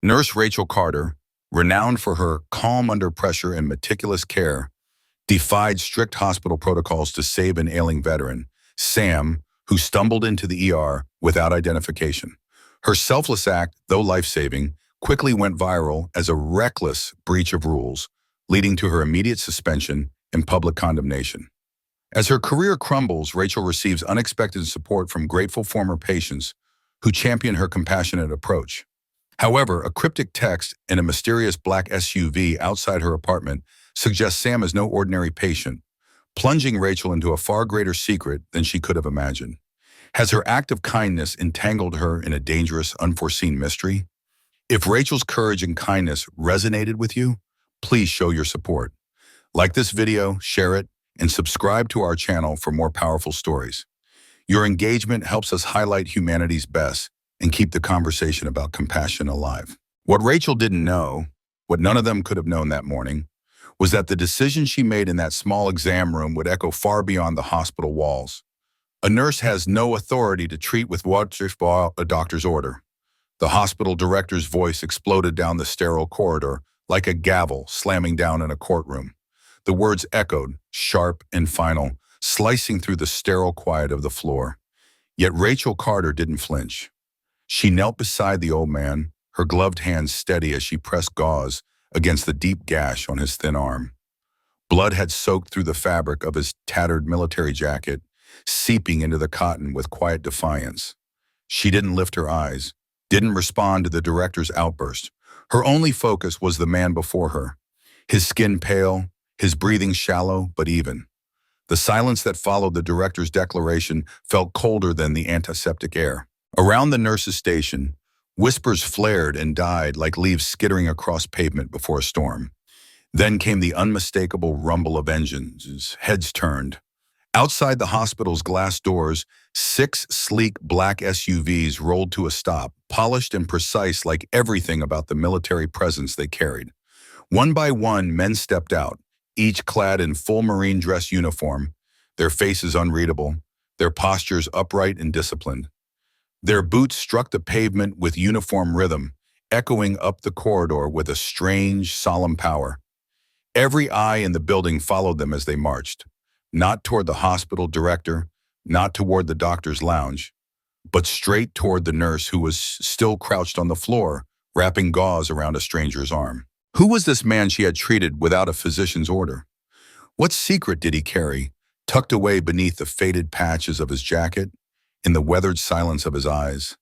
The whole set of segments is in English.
Nurse Rachel Carter, renowned for her calm under pressure and meticulous care, defied strict hospital protocols to save an ailing veteran, Sam, who stumbled into the ER without identification. Her selfless act, though life-saving, quickly went viral as a reckless breach of rules, leading to her immediate suspension and public condemnation. As her career crumbles, Rachel receives unexpected support from grateful former patients who champion her compassionate approach. However, a cryptic text in a mysterious black SUV outside her apartment suggests Sam is no ordinary patient, plunging Rachel into a far greater secret than she could have imagined. Has her act of kindness entangled her in a dangerous, unforeseen mystery? If Rachel's courage and kindness resonated with you, please show your support. Like this video, share it, and subscribe to our channel for more powerful stories. Your engagement helps us highlight humanity's best and keep the conversation about compassion alive. What Rachel didn't know, what none of them could have known that morning, was that the decision she made in that small exam room would echo far beyond the hospital walls. A nurse has no authority to treat with what's a doctor's order. The hospital director's voice exploded down the sterile corridor like a gavel slamming down in a courtroom. The words echoed, sharp and final, slicing through the sterile quiet of the floor. Yet Rachel Carter didn't flinch. She knelt beside the old man, her gloved hands steady as she pressed gauze against the deep gash on his thin arm. Blood had soaked through the fabric of his tattered military jacket, seeping into the cotton with quiet defiance. She didn't lift her eyes, didn't respond to the director's outburst. Her only focus was the man before her, his skin pale, his breathing shallow but even. The silence that followed the director's declaration felt colder than the antiseptic air. Around the nurse's station, whispers flared and died like leaves skittering across pavement before a storm. Then came the unmistakable rumble of engines, heads turned. Outside the hospital's glass doors, 6 sleek black SUVs rolled to a stop, polished and precise like everything about the military presence they carried. One by one, men stepped out, each clad in full Marine dress uniform, their faces unreadable, their postures upright and disciplined. Their boots struck the pavement with uniform rhythm, echoing up the corridor with a strange, solemn power. Every eye in the building followed them as they marched, not toward the hospital director, not toward the doctor's lounge, but straight toward the nurse who was still crouched on the floor, wrapping gauze around a stranger's arm. Who was this man she had treated without a physician's order? What secret did he carry, tucked away beneath the faded patches of his jacket, in the weathered silence of his eyes,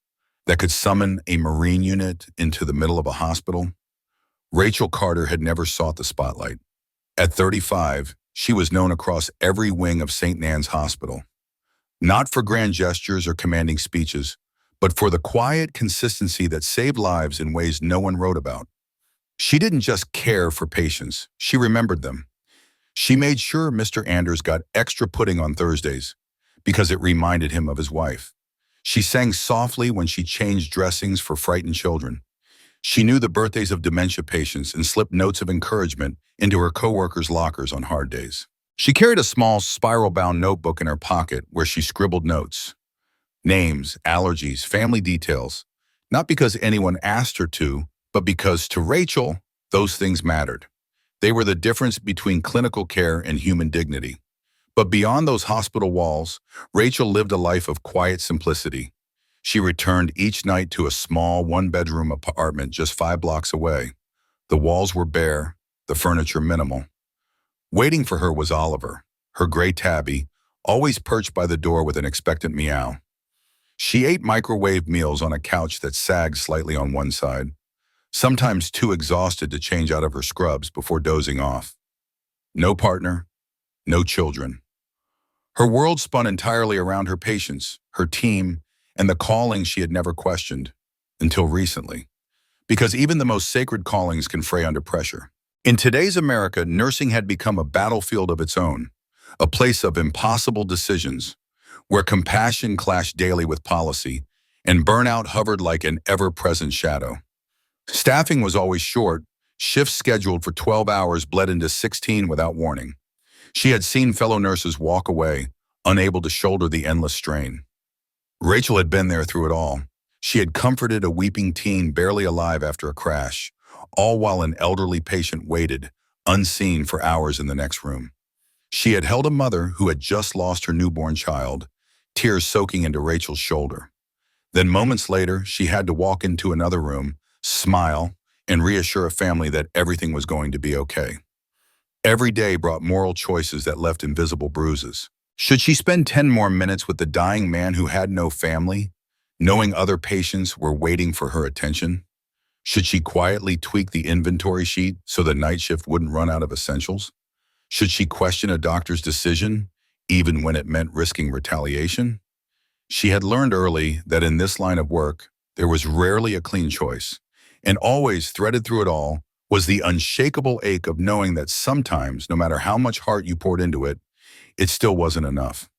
that could summon a Marine unit into the middle of a hospital? Rachel Carter had never sought the spotlight. At 35, she was known across every wing of St. Nan's Hospital, not for grand gestures or commanding speeches, but for the quiet consistency that saved lives in ways no one wrote about. She didn't just care for patients, she remembered them. She made sure Mr. Anders got extra pudding on Thursdays because it reminded him of his wife. She sang softly when she changed dressings for frightened children. She knew the birthdays of dementia patients and slipped notes of encouragement into her coworkers' lockers on hard days. She carried a small spiral-bound notebook in her pocket where she scribbled notes. Names, allergies, family details. Not because anyone asked her to, but because to Rachel, those things mattered. They were the difference between clinical care and human dignity. But beyond those hospital walls, Rachel lived a life of quiet simplicity. She returned each night to a small one-bedroom apartment just 5 blocks away. The walls were bare, the furniture minimal. Waiting for her was Oliver, her gray tabby, always perched by the door with an expectant meow. She ate microwave meals on a couch that sagged slightly on one side, sometimes too exhausted to change out of her scrubs before dozing off. No partner, no children. Her world spun entirely around her patients, her team, and the calling she had never questioned, until recently. Because even the most sacred callings can fray under pressure. In today's America, nursing had become a battlefield of its own, a place of impossible decisions, where compassion clashed daily with policy, and burnout hovered like an ever-present shadow. Staffing was always short, shifts scheduled for 12 hours bled into 16 without warning. She had seen fellow nurses walk away, unable to shoulder the endless strain. Rachel had been there through it all. She had comforted a weeping teen barely alive after a crash, all while an elderly patient waited, unseen for hours in the next room. She had held a mother who had just lost her newborn child, tears soaking into Rachel's shoulder. Then moments later, she had to walk into another room, smile, and reassure a family that everything was going to be okay. Every day brought moral choices that left invisible bruises. Should she spend 10 more minutes with the dying man who had no family, knowing other patients were waiting for her attention? Should she quietly tweak the inventory sheet so the night shift wouldn't run out of essentials? Should she question a doctor's decision, even when it meant risking retaliation? She had learned early that in this line of work, there was rarely a clean choice, and always threaded through it all was the unshakable ache of knowing that sometimes, no matter how much heart you poured into it, it still wasn't enough.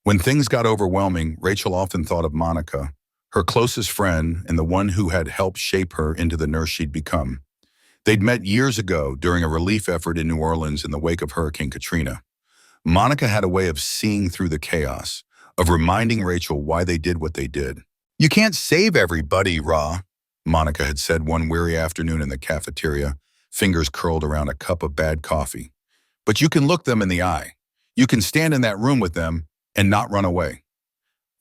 When things got overwhelming, Rachel often thought of Monica, her closest friend and the one who had helped shape her into the nurse she'd become. They'd met years ago during a relief effort in New Orleans in the wake of Hurricane Katrina. Monica had a way of seeing through the chaos, of reminding Rachel why they did what they did. "You can't save everybody, Ra," Monica had said one weary afternoon in the cafeteria, fingers curled around a cup of bad coffee. "But you can look them in the eye. You can stand in that room with them and not run away."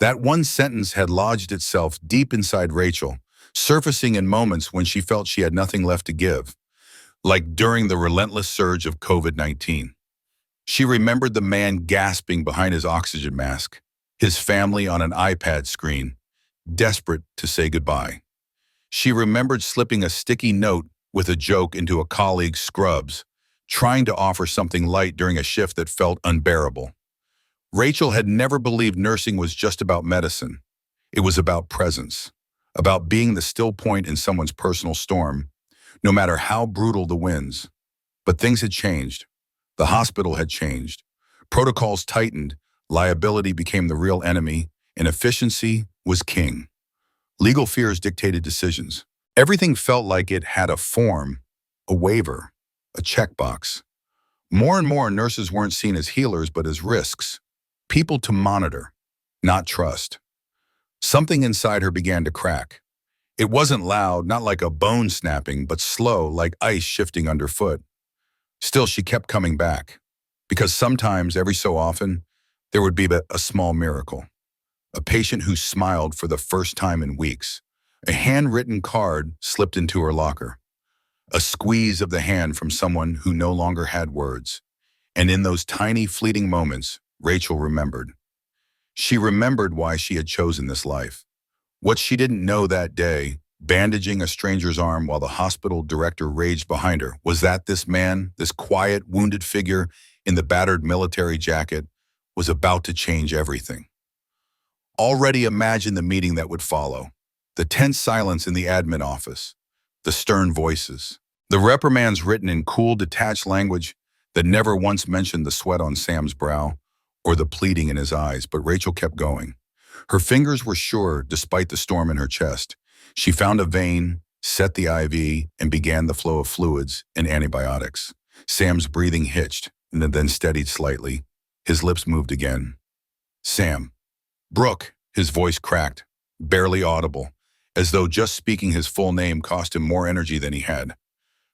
That one sentence had lodged itself deep inside Rachel, surfacing in moments when she felt she had nothing left to give, like during the relentless surge of COVID-19. She remembered the man gasping behind his oxygen mask, his family on an iPad screen, desperate to say goodbye. She remembered slipping a sticky note with a joke into a colleague's scrubs, trying to offer something light during a shift that felt unbearable. Rachel had never believed nursing was just about medicine. It was about presence, about being the still point in someone's personal storm, no matter how brutal the winds. But things had changed. The hospital had changed. Protocols tightened, liability became the real enemy, and efficiency was king. Legal fears dictated decisions. Everything felt like it had a form, a waiver, a checkbox. More and more, nurses weren't seen as healers but as risks, people to monitor, not trust. Something inside her began to crack. It wasn't loud, not like a bone snapping, but slow, like ice shifting underfoot. Still, she kept coming back, because sometimes, every so often, there would be a small miracle. A patient who smiled for the first time in weeks. A handwritten card slipped into her locker. A squeeze of the hand from someone who no longer had words. And in those tiny, fleeting moments, Rachel remembered. She remembered why she had chosen this life. What she didn't know that day, bandaging a stranger's arm while the hospital director raged behind her, was that this man, this quiet, wounded figure in the battered military jacket, was about to change everything. Already imagine the meeting that would follow. The tense silence in the admin office. The stern voices. The reprimands written in cool, detached language that never once mentioned the sweat on Sam's brow or the pleading in his eyes, but Rachel kept going. Her fingers were sure despite the storm in her chest. She found a vein, set the IV, and began the flow of fluids and antibiotics. Sam's breathing hitched and then steadied slightly. His lips moved again. "Sam." "Brooke," his voice cracked, barely audible, as though just speaking his full name cost him more energy than he had.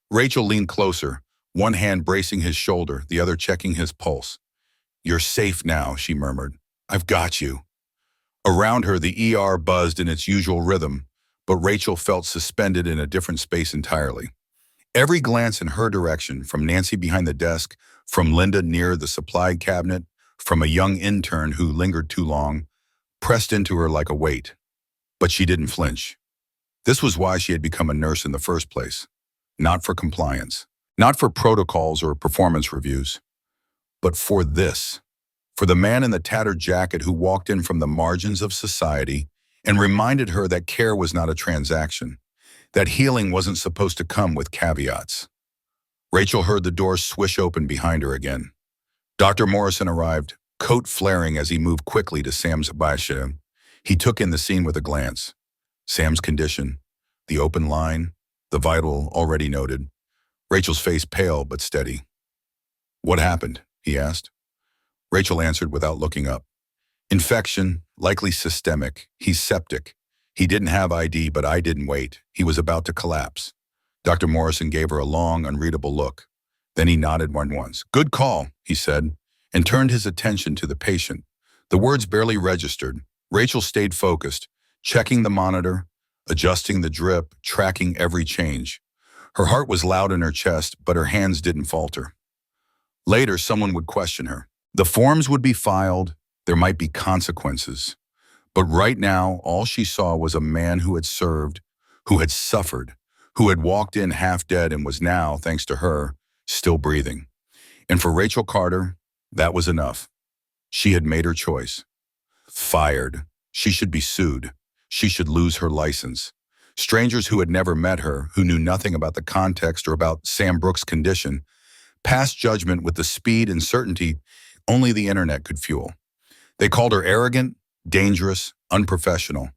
Rachel leaned closer, one hand bracing his shoulder, the other checking his pulse. "You're safe now," she murmured. "I've got you." Around her, the ER buzzed in its usual rhythm, but Rachel felt suspended in a different space entirely. Every glance in her direction, from Nancy behind the desk, from Linda near the supply cabinet, from a young intern who lingered too long, pressed into her like a weight. But she didn't flinch. This was why she had become a nurse in the first place. Not for compliance, not for protocols or performance reviews, but for this. For the man in the tattered jacket who walked in from the margins of society and reminded her that care was not a transaction, that healing wasn't supposed to come with caveats. Rachel heard the door swish open behind her again. Dr. Morrison arrived, coat flaring as he moved quickly to Sam's bedside. He took in the scene with a glance. Sam's condition, the open line, the vital already noted. Rachel's face pale but steady. "What happened?" he asked. Rachel answered without looking up. "Infection, likely systemic. He's septic. He didn't have ID, but I didn't wait. He was about to collapse. Dr. Morrison gave her a long, unreadable look. Then he nodded once. Good call, he said, and turned his attention to the patient. The words barely registered. Rachel stayed focused, checking the monitor, adjusting the drip, tracking every change. Her heart was loud in her chest, but her hands didn't falter. Later, someone would question her. The forms would be filed. There might be consequences. But right now, all she saw was a man who had served, who had suffered, who had walked in half dead and was now, thanks to her, still breathing. And for Rachel Carter, that was enough. She had made her choice. Fired. She should be sued. She should lose her license. Strangers who had never met her, who knew nothing about the context or about Sam Brooks' condition, passed judgment with the speed and certainty only the internet could fuel. They called her arrogant, dangerous, unprofessional.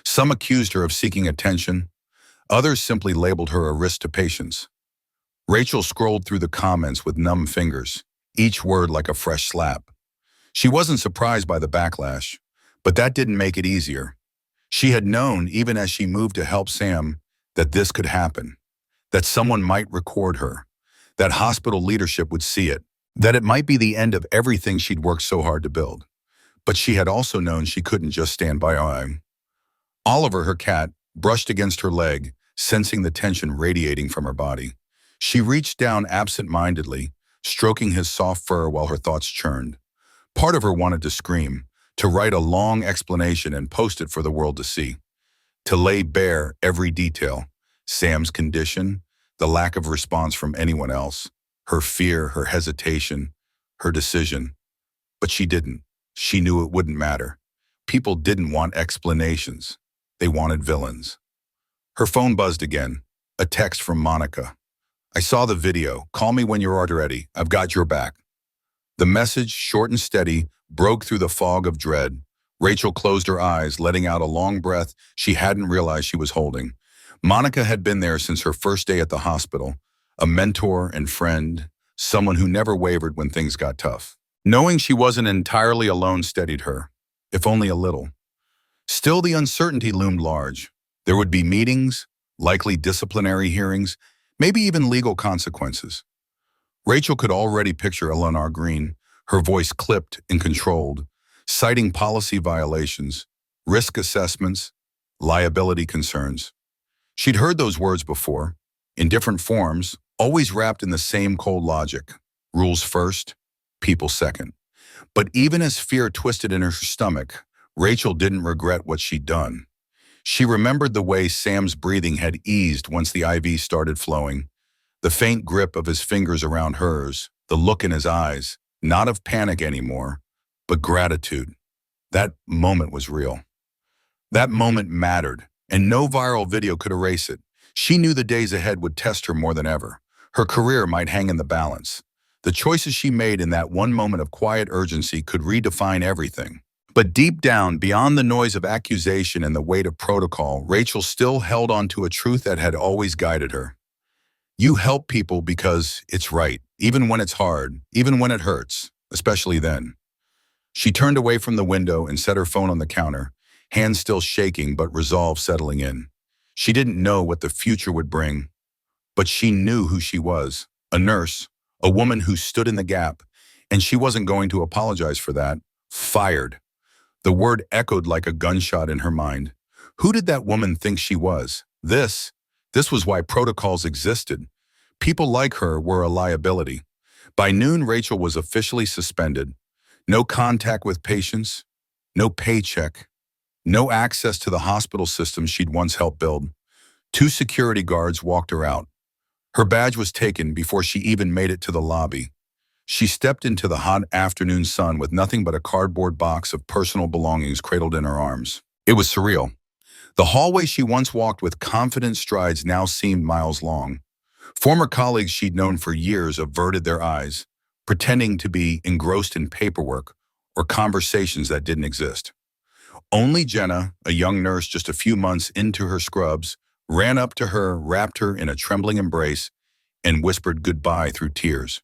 Some accused her of seeking attention. Others simply labeled her a risk to patients. Rachel scrolled through the comments with numb fingers, each word like a fresh slap. She wasn't surprised by the backlash, but that didn't make it easier. She had known, even as she moved to help Sam, that this could happen, that someone might record her, that hospital leadership would see it, that it might be the end of everything she'd worked so hard to build. But she had also known she couldn't just stand by. Oliver, her cat, brushed against her leg, sensing the tension radiating from her body. She reached down absent-mindedly, stroking his soft fur while her thoughts churned. Part of her wanted to scream, to write a long explanation and post it for the world to see, to lay bare every detail, Sam's condition, the lack of response from anyone else, her fear, her hesitation, her decision. But she didn't. She knew it wouldn't matter. People didn't want explanations. They wanted villains. Her phone buzzed again, a text from Monica. I saw the video. Call me when you're ready. I've got your back. The message, short and steady, broke through the fog of dread. Rachel closed her eyes, letting out a long breath she hadn't realized she was holding. Monica had been there since her first day at the hospital, a mentor and friend, someone who never wavered when things got tough. Knowing she wasn't entirely alone steadied her, if only a little. Still, the uncertainty loomed large. There would be meetings, likely disciplinary hearings, maybe even legal consequences. Rachel could already picture Eleanor Green, her voice clipped and controlled, citing policy violations, risk assessments, liability concerns. She'd heard those words before, in different forms, always wrapped in the same cold logic. Rules first, people second. But even as fear twisted in her stomach, Rachel didn't regret what she'd done. She remembered the way Sam's breathing had eased once the IV started flowing, the faint grip of his fingers around hers, the look in his eyes, not of panic anymore, but gratitude. That moment was real. That moment mattered, and no viral video could erase it. She knew the days ahead would test her more than ever. Her career might hang in the balance. The choices she made in that one moment of quiet urgency could redefine everything. But deep down, beyond the noise of accusation and the weight of protocol, Rachel still held on to a truth that had always guided her. You help people because it's right, even when it's hard, even when it hurts, especially then. She turned away from the window and set her phone on the counter, hands still shaking but resolve settling in. She didn't know what the future would bring, but she knew who she was, a nurse, a woman who stood in the gap, and she wasn't going to apologize for that. Fired. The word echoed like a gunshot in her mind. Who did that woman think she was? This was why protocols existed. People like her were a liability. By noon, Rachel was officially suspended. No contact with patients, no paycheck, no access to the hospital system she'd once helped build. 2 security guards walked her out. Her badge was taken before she even made it to the lobby. She stepped into the hot afternoon sun with nothing but a cardboard box of personal belongings cradled in her arms. It was surreal. The hallway she once walked with confident strides now seemed miles long. Former colleagues she'd known for years averted their eyes, pretending to be engrossed in paperwork or conversations that didn't exist. Only Jenna, a young nurse just a few months into her scrubs, ran up to her, wrapped her in a trembling embrace, and whispered goodbye through tears.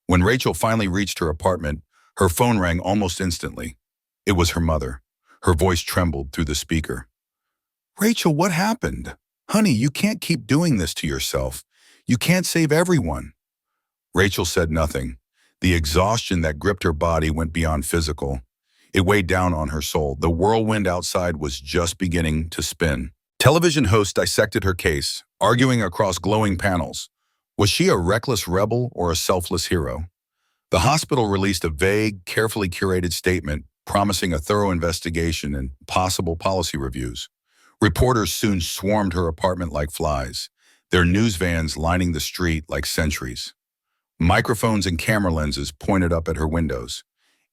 When Rachel finally reached her apartment, her phone rang almost instantly. It was her mother. Her voice trembled through the speaker. Rachel, what happened? Honey, you can't keep doing this to yourself. You can't save everyone. Rachel said nothing. The exhaustion that gripped her body went beyond physical. It weighed down on her soul. The whirlwind outside was just beginning to spin. Television hosts dissected her case, arguing across glowing panels. Was she a reckless rebel or a selfless hero? The hospital released a vague, carefully curated statement promising a thorough investigation and possible policy reviews. Reporters soon swarmed her apartment like flies, their news vans lining the street like sentries. Microphones and camera lenses pointed up at her windows.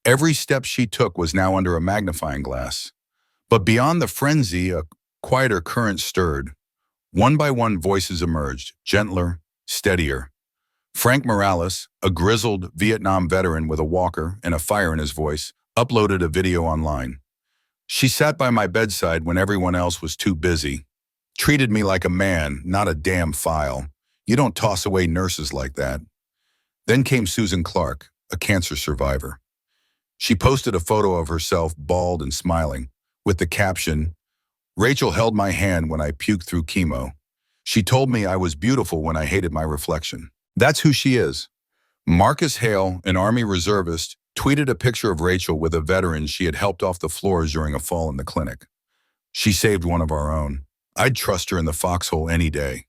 Every step she took was now under a magnifying glass. But beyond the frenzy, a quieter current stirred. One by one voices emerged, gentler, steadier. Frank Morales, a grizzled Vietnam veteran with a walker and a fire in his voice, uploaded a video online. She sat by my bedside when everyone else was too busy. Treated me like a man, not a damn file. You don't toss away nurses like that. Then came Susan Clark, a cancer survivor. She posted a photo of herself, bald and smiling, with the caption, "Rachel held my hand when I puked through chemo. She told me I was beautiful when I hated my reflection." That's who she is. Marcus Hale, an Army reservist, tweeted a picture of Rachel with a veteran she had helped off the floors during a fall in the clinic. "She saved one of our own. I'd trust her in the foxhole any day."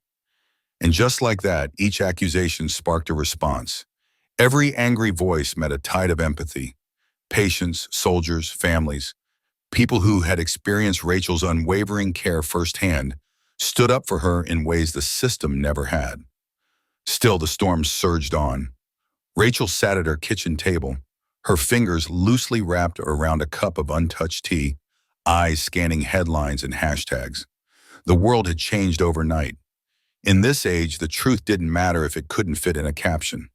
And just like that, each accusation sparked a response. Every angry voice met a tide of empathy. Patients, soldiers, families, people who had experienced Rachel's unwavering care firsthand, stood up for her in ways the system never had. Still, the storm surged on. Rachel sat at her kitchen table, her fingers loosely wrapped around a cup of untouched tea, eyes scanning headlines and hashtags. The world had changed overnight. In this age, the truth didn't matter if it couldn't fit in a caption.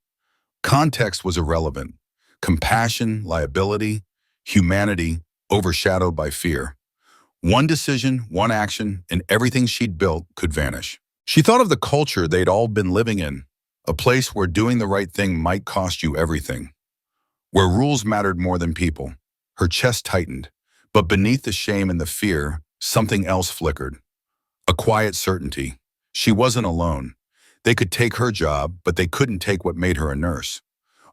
Context was irrelevant. Compassion, liability, humanity, overshadowed by fear. One decision, one action, and everything she'd built could vanish. She thought of the culture they'd all been living in, a place where doing the right thing might cost you everything, where rules mattered more than people. Her chest tightened, but beneath the shame and the fear, something else flickered. A quiet certainty. She wasn't alone. They could take her job, but they couldn't take what made her a nurse.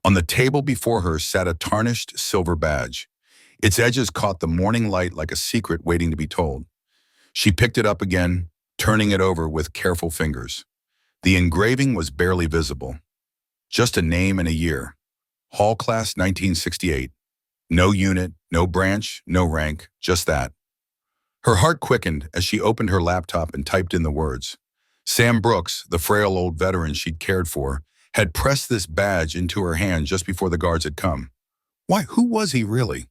On the table before her sat a tarnished silver badge. Its edges caught the morning light like a secret waiting to be told. She picked it up again, turning it over with careful fingers. The engraving was barely visible. Just a name and a year. Hall Class 1968. No unit, no branch, no rank, just that. Her heart quickened as she opened her laptop and typed in the words. Sam Brooks, the frail old veteran she'd cared for, had pressed this badge into her hand just before the guards had come. Why, who was he really?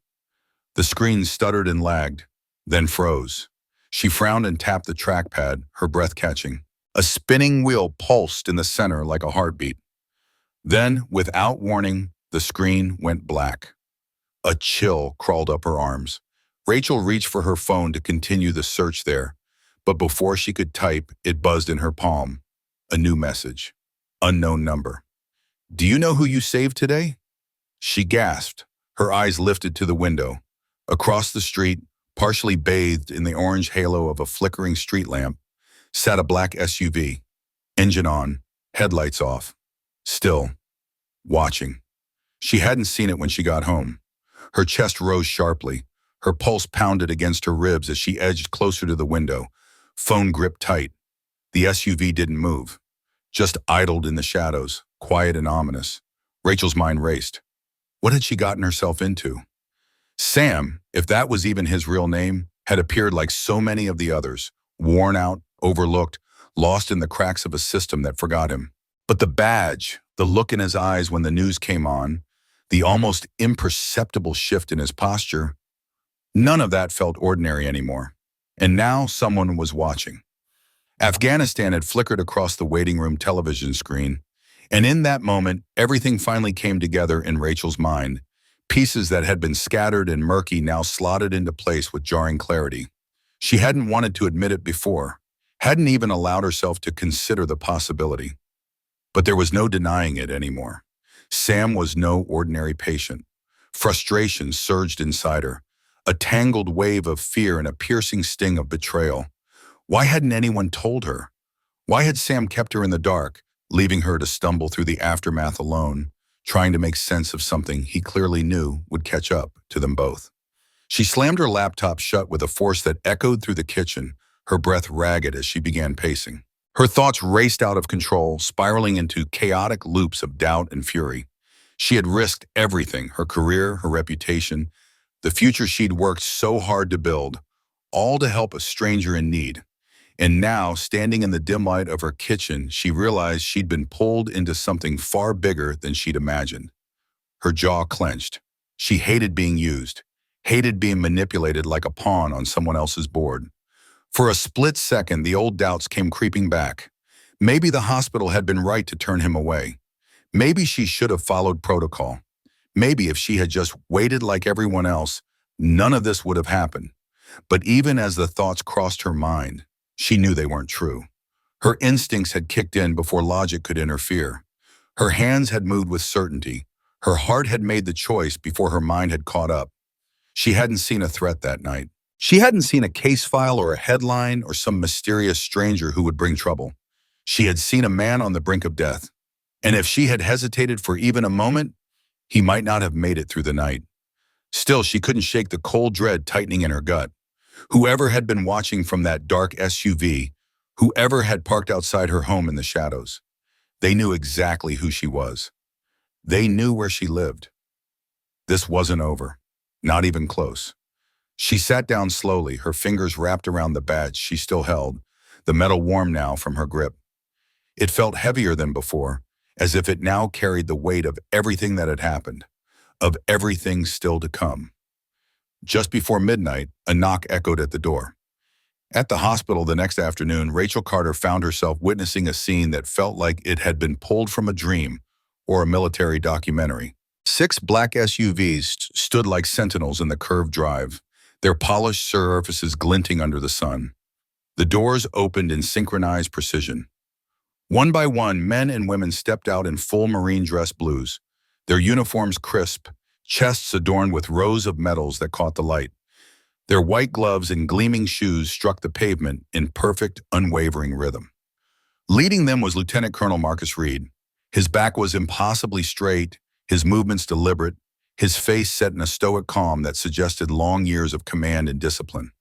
The screen stuttered and lagged, then froze. She frowned and tapped the trackpad, her breath catching. A spinning wheel pulsed in the center like a heartbeat. Then, without warning, the screen went black. A chill crawled up her arms. Rachel reached for her phone to continue the search there, but before she could type, it buzzed in her palm. A new message. Unknown number. Do you know who you saved today? She gasped, her eyes lifted to the window. Across the street, partially bathed in the orange halo of a flickering street lamp, sat a black SUV. Engine on, headlights off. Still, watching. She hadn't seen it when she got home. Her chest rose sharply. Her pulse pounded against her ribs as she edged closer to the window, phone gripped tight. The SUV didn't move, just idled in the shadows, quiet and ominous. Rachel's mind raced. What had she gotten herself into? Sam, if that was even his real name, had appeared like so many of the others, worn out, overlooked, lost in the cracks of a system that forgot him. But the badge, the look in his eyes when the news came on, the almost imperceptible shift in his posture, none of that felt ordinary anymore. And now someone was watching. Afghanistan had flickered across the waiting room television screen, and in that moment, everything finally came together in Rachel's mind. Pieces that had been scattered and murky now slotted into place with jarring clarity. She hadn't wanted to admit it before, hadn't even allowed herself to consider the possibility. But there was no denying it anymore. Sam was no ordinary patient. Frustration surged inside her, a tangled wave of fear and a piercing sting of betrayal. Why hadn't anyone told her? Why had Sam kept her in the dark, leaving her to stumble through the aftermath alone, trying to make sense of something he clearly knew would catch up to them both? She slammed her laptop shut with a force that echoed through the kitchen, her breath ragged as she began pacing. Her thoughts raced out of control, spiraling into chaotic loops of doubt and fury. She had risked everything, her career, her reputation, the future she'd worked so hard to build, all to help a stranger in need. And now, standing in the dim light of her kitchen, she realized she'd been pulled into something far bigger than she'd imagined. Her jaw clenched. She hated being used, hated being manipulated like a pawn on someone else's board. For a split second, the old doubts came creeping back. Maybe the hospital had been right to turn him away. Maybe she should have followed protocol. Maybe if she had just waited like everyone else, none of this would have happened. But even as the thoughts crossed her mind, she knew they weren't true. Her instincts had kicked in before logic could interfere. Her hands had moved with certainty. Her heart had made the choice before her mind had caught up. She hadn't seen a threat that night. She hadn't seen a case file or a headline or some mysterious stranger who would bring trouble. She had seen a man on the brink of death. And if she had hesitated for even a moment, he might not have made it through the night. Still, she couldn't shake the cold dread tightening in her gut. Whoever had been watching from that dark SUV, whoever had parked outside her home in the shadows, they knew exactly who she was. They knew where she lived. This wasn't over, not even close. She sat down slowly, her fingers wrapped around the badge she still held, the metal warm now from her grip. It felt heavier than before, as if it now carried the weight of everything that had happened, of everything still to come. Just before midnight, a knock echoed at the door. At the hospital the next afternoon, Rachel Carter found herself witnessing a scene that felt like it had been pulled from a dream or a military documentary. 6 black SUVs stood like sentinels in the curved drive, their polished surfaces glinting under the sun. The doors opened in synchronized precision. One by one, men and women stepped out in full marine dress blues, their uniforms crisp, chests adorned with rows of medals that caught the light. Their white gloves and gleaming shoes struck the pavement in perfect, unwavering rhythm. Leading them was Lieutenant Colonel Marcus Reed. His back was impossibly straight, his movements deliberate, his face set in a stoic calm that suggested long years of command and discipline.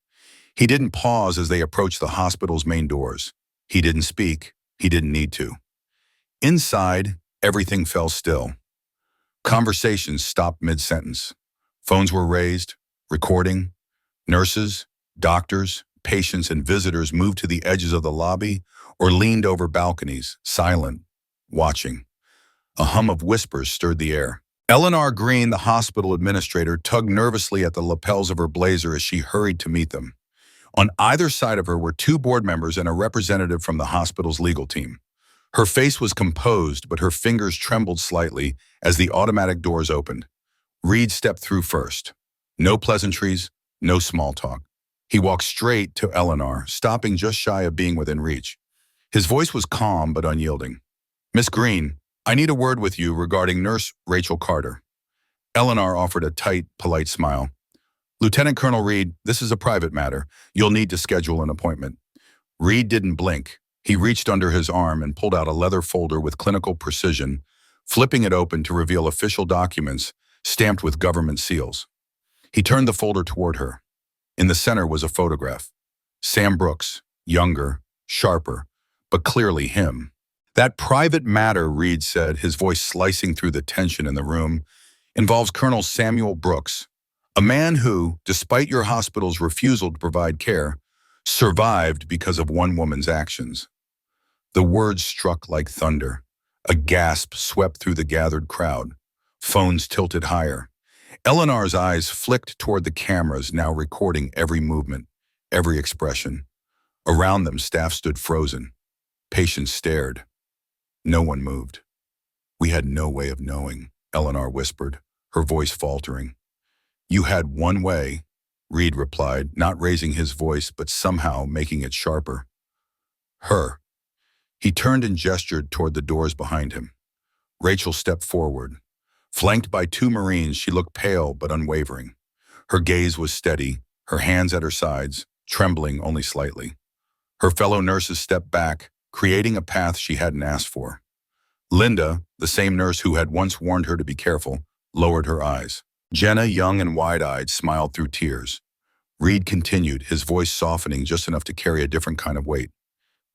He didn't pause as they approached the hospital's main doors. He didn't speak. He didn't need to. Inside, everything fell still. Conversations stopped mid-sentence. Phones were raised, recording. Nurses, doctors, patients, and visitors moved to the edges of the lobby or leaned over balconies, silent, watching. A hum of whispers stirred the air. Eleanor Green, the hospital administrator, tugged nervously at the lapels of her blazer as she hurried to meet them. On either side of her were 2 board members and a representative from the hospital's legal team. Her face was composed, but her fingers trembled slightly as the automatic doors opened. Reed stepped through first. No pleasantries, no small talk. He walked straight to Eleanor, stopping just shy of being within reach. His voice was calm but unyielding. "Miss Green, I need a word with you regarding Nurse Rachel Carter." Eleanor offered a tight, polite smile. "Lieutenant Colonel Reed, this is a private matter. You'll need to schedule an appointment." Reed didn't blink. He reached under his arm and pulled out a leather folder with clinical precision, flipping it open to reveal official documents stamped with government seals. He turned the folder toward her. In the center was a photograph. Sam Brooks, younger, sharper, but clearly him. "That private matter," Reed said, his voice slicing through the tension in the room, "involves Colonel Samuel Brooks, a man who, despite your hospital's refusal to provide care, survived because of one woman's actions." The words struck like thunder. A gasp swept through the gathered crowd. Phones tilted higher. Eleanor's eyes flicked toward the cameras now recording every movement, every expression. Around them, staff stood frozen. Patients stared. No one moved. "We had no way of knowing," Eleanor whispered, her voice faltering. "You had one way," Reed replied, not raising his voice but somehow making it sharper. "Her." He turned and gestured toward the doors behind him. Rachel stepped forward. Flanked by 2 Marines, she looked pale but unwavering. Her gaze was steady, her hands at her sides, trembling only slightly. Her fellow nurses stepped back, creating a path she hadn't asked for. Linda, the same nurse who had once warned her to be careful, lowered her eyes. Jenna, young and wide-eyed, smiled through tears. Reed continued, his voice softening just enough to carry a different kind of weight.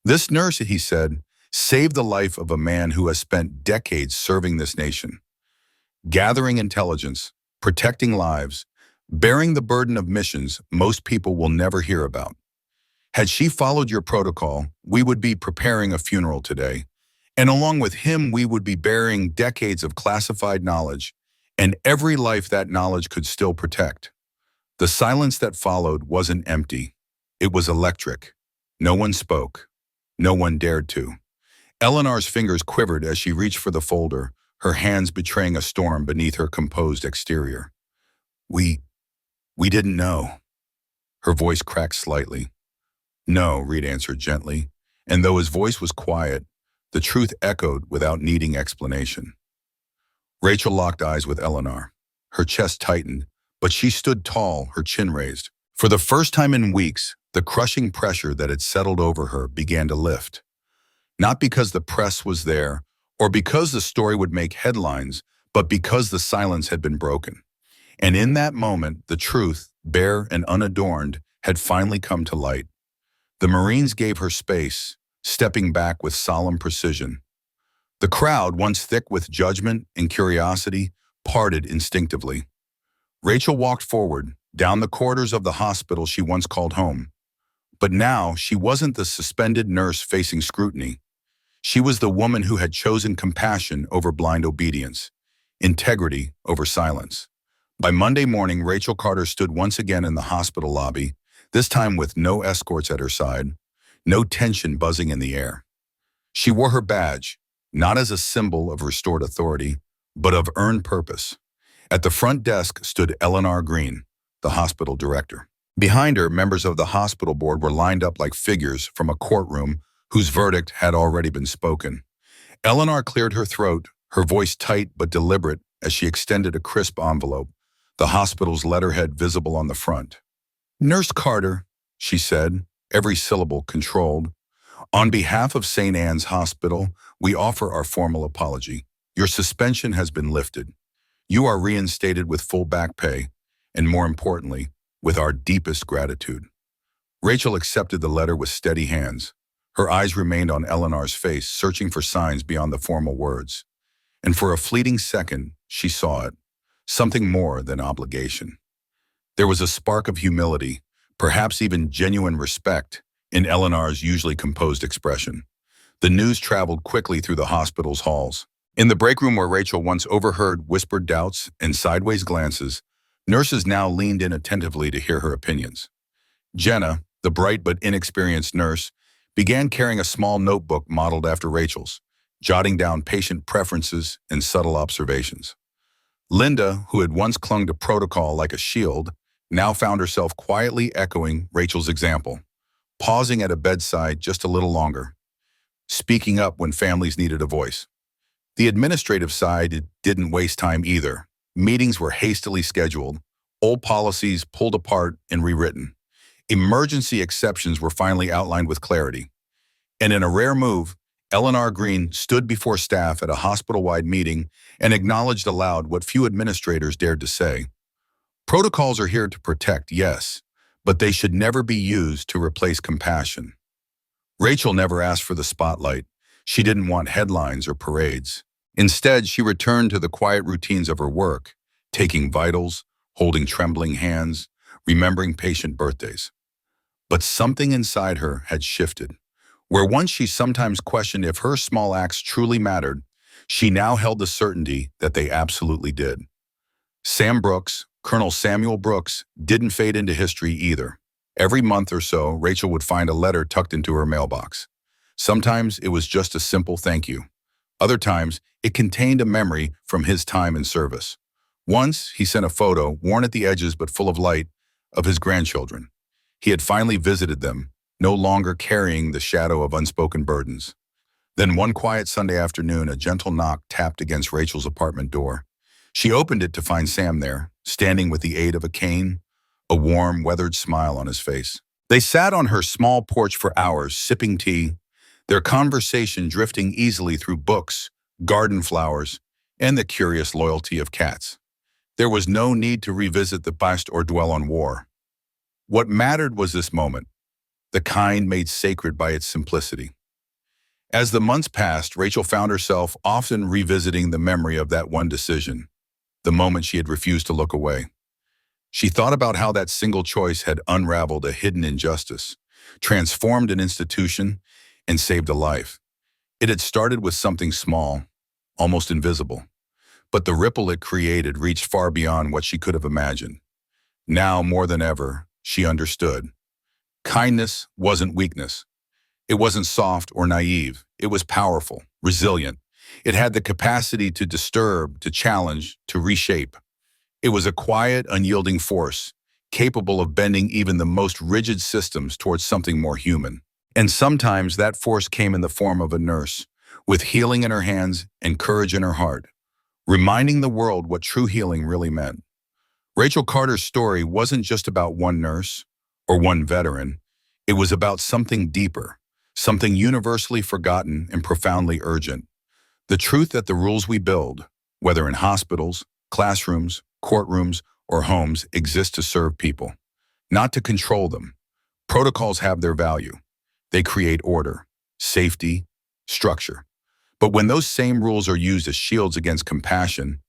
This nurse, he said, saved the life of a man who has spent decades serving this nation, gathering intelligence, protecting lives, bearing the burden of missions most people will never hear about. Had she followed your protocol, we would be preparing a funeral today, and along with him we would be burying decades of classified knowledge and every life that knowledge could still protect. The silence that followed wasn't empty. It was electric. No one spoke. No one dared to. Eleanor's fingers quivered as she reached for the folder, her hands betraying a storm beneath her composed exterior. We didn't know." Her voice cracked slightly. "No," Reed answered gently, and though his voice was quiet, the truth echoed without needing explanation. Rachel locked eyes with Eleanor. Her chest tightened, but she stood tall, her chin raised. For the first time in weeks, the crushing pressure that had settled over her began to lift. Not because the press was there, or because the story would make headlines, but because the silence had been broken. And in that moment, the truth, bare and unadorned, had finally come to light. The Marines gave her space, stepping back with solemn precision. The crowd, once thick with judgment and curiosity, parted instinctively. Rachel walked forward, down the corridors of the hospital she once called home. But now she wasn't the suspended nurse facing scrutiny. She was the woman who had chosen compassion over blind obedience, integrity over silence. By Monday morning, Rachel Carter stood once again in the hospital lobby, this time with no escorts at her side, no tension buzzing in the air. She wore her badge, not as a symbol of restored authority, but of earned purpose. At the front desk stood Eleanor Green, the hospital director. Behind her, members of the hospital board were lined up like figures from a courtroom whose verdict had already been spoken. Eleanor cleared her throat, her voice tight but deliberate as she extended a crisp envelope, the hospital's letterhead visible on the front. "Nurse Carter," she said, every syllable controlled. "On behalf of St. Anne's Hospital, we offer our formal apology. Your suspension has been lifted. You are reinstated with full back pay, and more importantly, with our deepest gratitude." Rachel accepted the letter with steady hands. Her eyes remained on Eleanor's face, searching for signs beyond the formal words. And for a fleeting second, she saw it, something more than obligation. There was a spark of humility, perhaps even genuine respect, in Eleanor's usually composed expression. The news traveled quickly through the hospital's halls. In the break room where Rachel once overheard whispered doubts and sideways glances, nurses now leaned in attentively to hear her opinions. Jenna, the bright but inexperienced nurse, began carrying a small notebook modeled after Rachel's, jotting down patient preferences and subtle observations. Linda, who had once clung to protocol like a shield, now found herself quietly echoing Rachel's example, pausing at a bedside just a little longer, speaking up when families needed a voice. The administrative side didn't waste time either. Meetings were hastily scheduled, old policies pulled apart and rewritten. Emergency exceptions were finally outlined with clarity. And in a rare move, Eleanor Green stood before staff at a hospital-wide meeting and acknowledged aloud what few administrators dared to say. Protocols are here to protect, yes, but they should never be used to replace compassion. Rachel never asked for the spotlight. She didn't want headlines or parades. Instead, she returned to the quiet routines of her work, taking vitals, holding trembling hands, remembering patient birthdays. But something inside her had shifted. Where once she sometimes questioned if her small acts truly mattered, she now held the certainty that they absolutely did. Sam Brooks, Colonel Samuel Brooks, didn't fade into history either. Every month or so, Rachel would find a letter tucked into her mailbox. Sometimes it was just a simple thank you. Other times, it contained a memory from his time in service. Once, he sent a photo, worn at the edges but full of light, of his grandchildren. He had finally visited them, no longer carrying the shadow of unspoken burdens. Then one quiet Sunday afternoon, a gentle knock tapped against Rachel's apartment door. She opened it to find Sam there, standing with the aid of a cane, a warm, weathered smile on his face. They sat on her small porch for hours, sipping tea, their conversation drifting easily through books, garden flowers, and the curious loyalty of cats. There was no need to revisit the past or dwell on war. What mattered was this moment, the kind made sacred by its simplicity. As the months passed, Rachel found herself often revisiting the memory of that one decision, the moment she had refused to look away. She thought about how that single choice had unraveled a hidden injustice, transformed an institution, and saved a life. It had started with something small, almost invisible, but the ripple it created reached far beyond what she could have imagined. Now, more than ever, she understood. Kindness wasn't weakness. It wasn't soft or naive. It was powerful, resilient. It had the capacity to disturb, to challenge, to reshape. It was a quiet, unyielding force, capable of bending even the most rigid systems towards something more human. And sometimes that force came in the form of a nurse, with healing in her hands and courage in her heart, reminding the world what true healing really meant. Rachel Carter's story wasn't just about one nurse or one veteran. It was about something deeper, something universally forgotten and profoundly urgent. The truth that the rules we build, whether in hospitals, classrooms, courtrooms, or homes, exist to serve people, not to control them. Protocols have their value. They create order, safety, structure. But when those same rules are used as shields against compassion,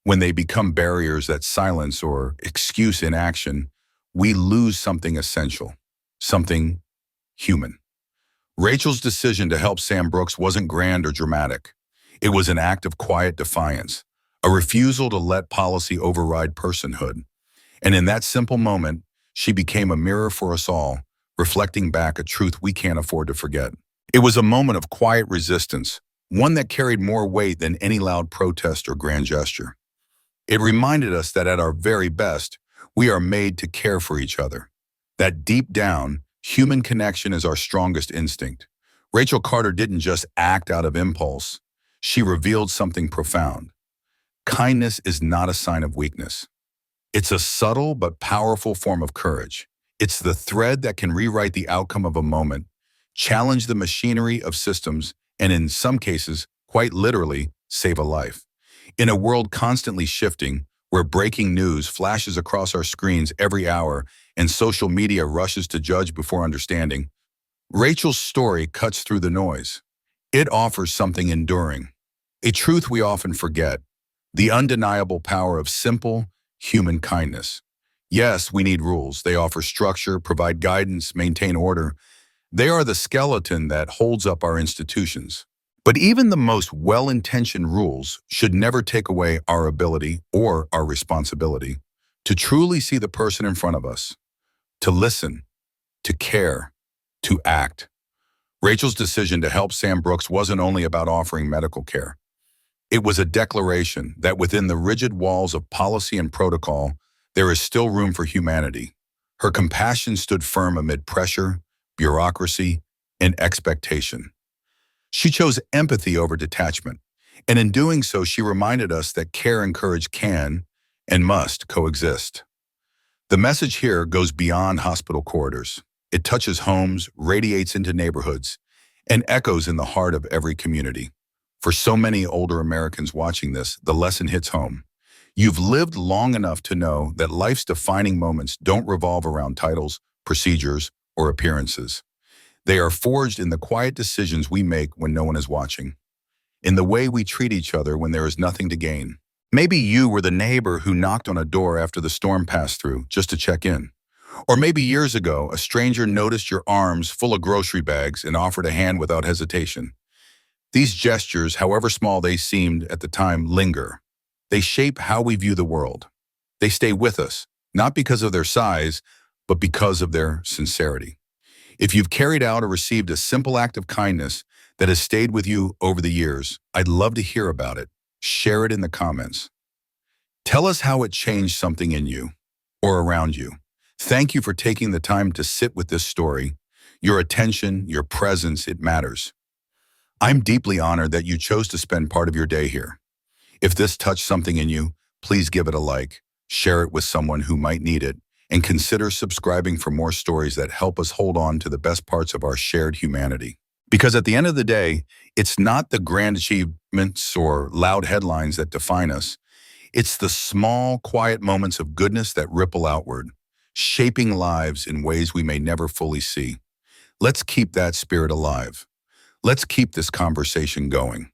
when they become barriers that silence or excuse inaction, we lose something essential, something human. Rachel's decision to help Sam Brooks wasn't grand or dramatic. It was an act of quiet defiance, a refusal to let policy override personhood. And in that simple moment, she became a mirror for us all, reflecting back a truth we can't afford to forget. It was a moment of quiet resistance, one that carried more weight than any loud protest or grand gesture. It reminded us that at our very best, we are made to care for each other. That deep down, human connection is our strongest instinct. Rachel Carter didn't just act out of impulse. She revealed something profound. Kindness is not a sign of weakness. It's a subtle but powerful form of courage. It's the thread that can rewrite the outcome of a moment, challenge the machinery of systems, and in some cases, quite literally, save a life. In a world constantly shifting, where breaking news flashes across our screens every hour and social media rushes to judge before understanding, Rachel's story cuts through the noise. It offers something enduring, a truth we often forget, the undeniable power of simple, human kindness. Yes, we need rules. They offer structure, provide guidance, maintain order. They are the skeleton that holds up our institutions. But even the most well-intentioned rules should never take away our ability or our responsibility to truly see the person in front of us, to listen, to care, to act. Rachel's decision to help Sam Brooks wasn't only about offering medical care. It was a declaration that within the rigid walls of policy and protocol, there is still room for humanity. Her compassion stood firm amid pressure, bureaucracy, and expectation. She chose empathy over detachment, and in doing so, she reminded us that care and courage can and must coexist. The message here goes beyond hospital corridors. It touches homes, radiates into neighborhoods, and echoes in the heart of every community. For so many older Americans watching this, the lesson hits home. You've lived long enough to know that life's defining moments don't revolve around titles, procedures, or appearances. They are forged in the quiet decisions we make when no one is watching, in the way we treat each other when there is nothing to gain. Maybe you were the neighbor who knocked on a door after the storm passed through just to check in. Or maybe years ago, a stranger noticed your arms full of grocery bags and offered a hand without hesitation. These gestures, however small they seemed at the time, linger. They shape how we view the world. They stay with us, not because of their size, but because of their sincerity. If you've carried out or received a simple act of kindness that has stayed with you over the years, I'd love to hear about it. Share it in the comments. Tell us how it changed something in you or around you. Thank you for taking the time to sit with this story. Your attention, your presence, it matters. I'm deeply honored that you chose to spend part of your day here. If this touched something in you, please give it a like, share it with someone who might need it, and consider subscribing for more stories that help us hold on to the best parts of our shared humanity. Because at the end of the day, it's not the grand achievements or loud headlines that define us. It's the small, quiet moments of goodness that ripple outward, shaping lives in ways we may never fully see. Let's keep that spirit alive. Let's keep this conversation going.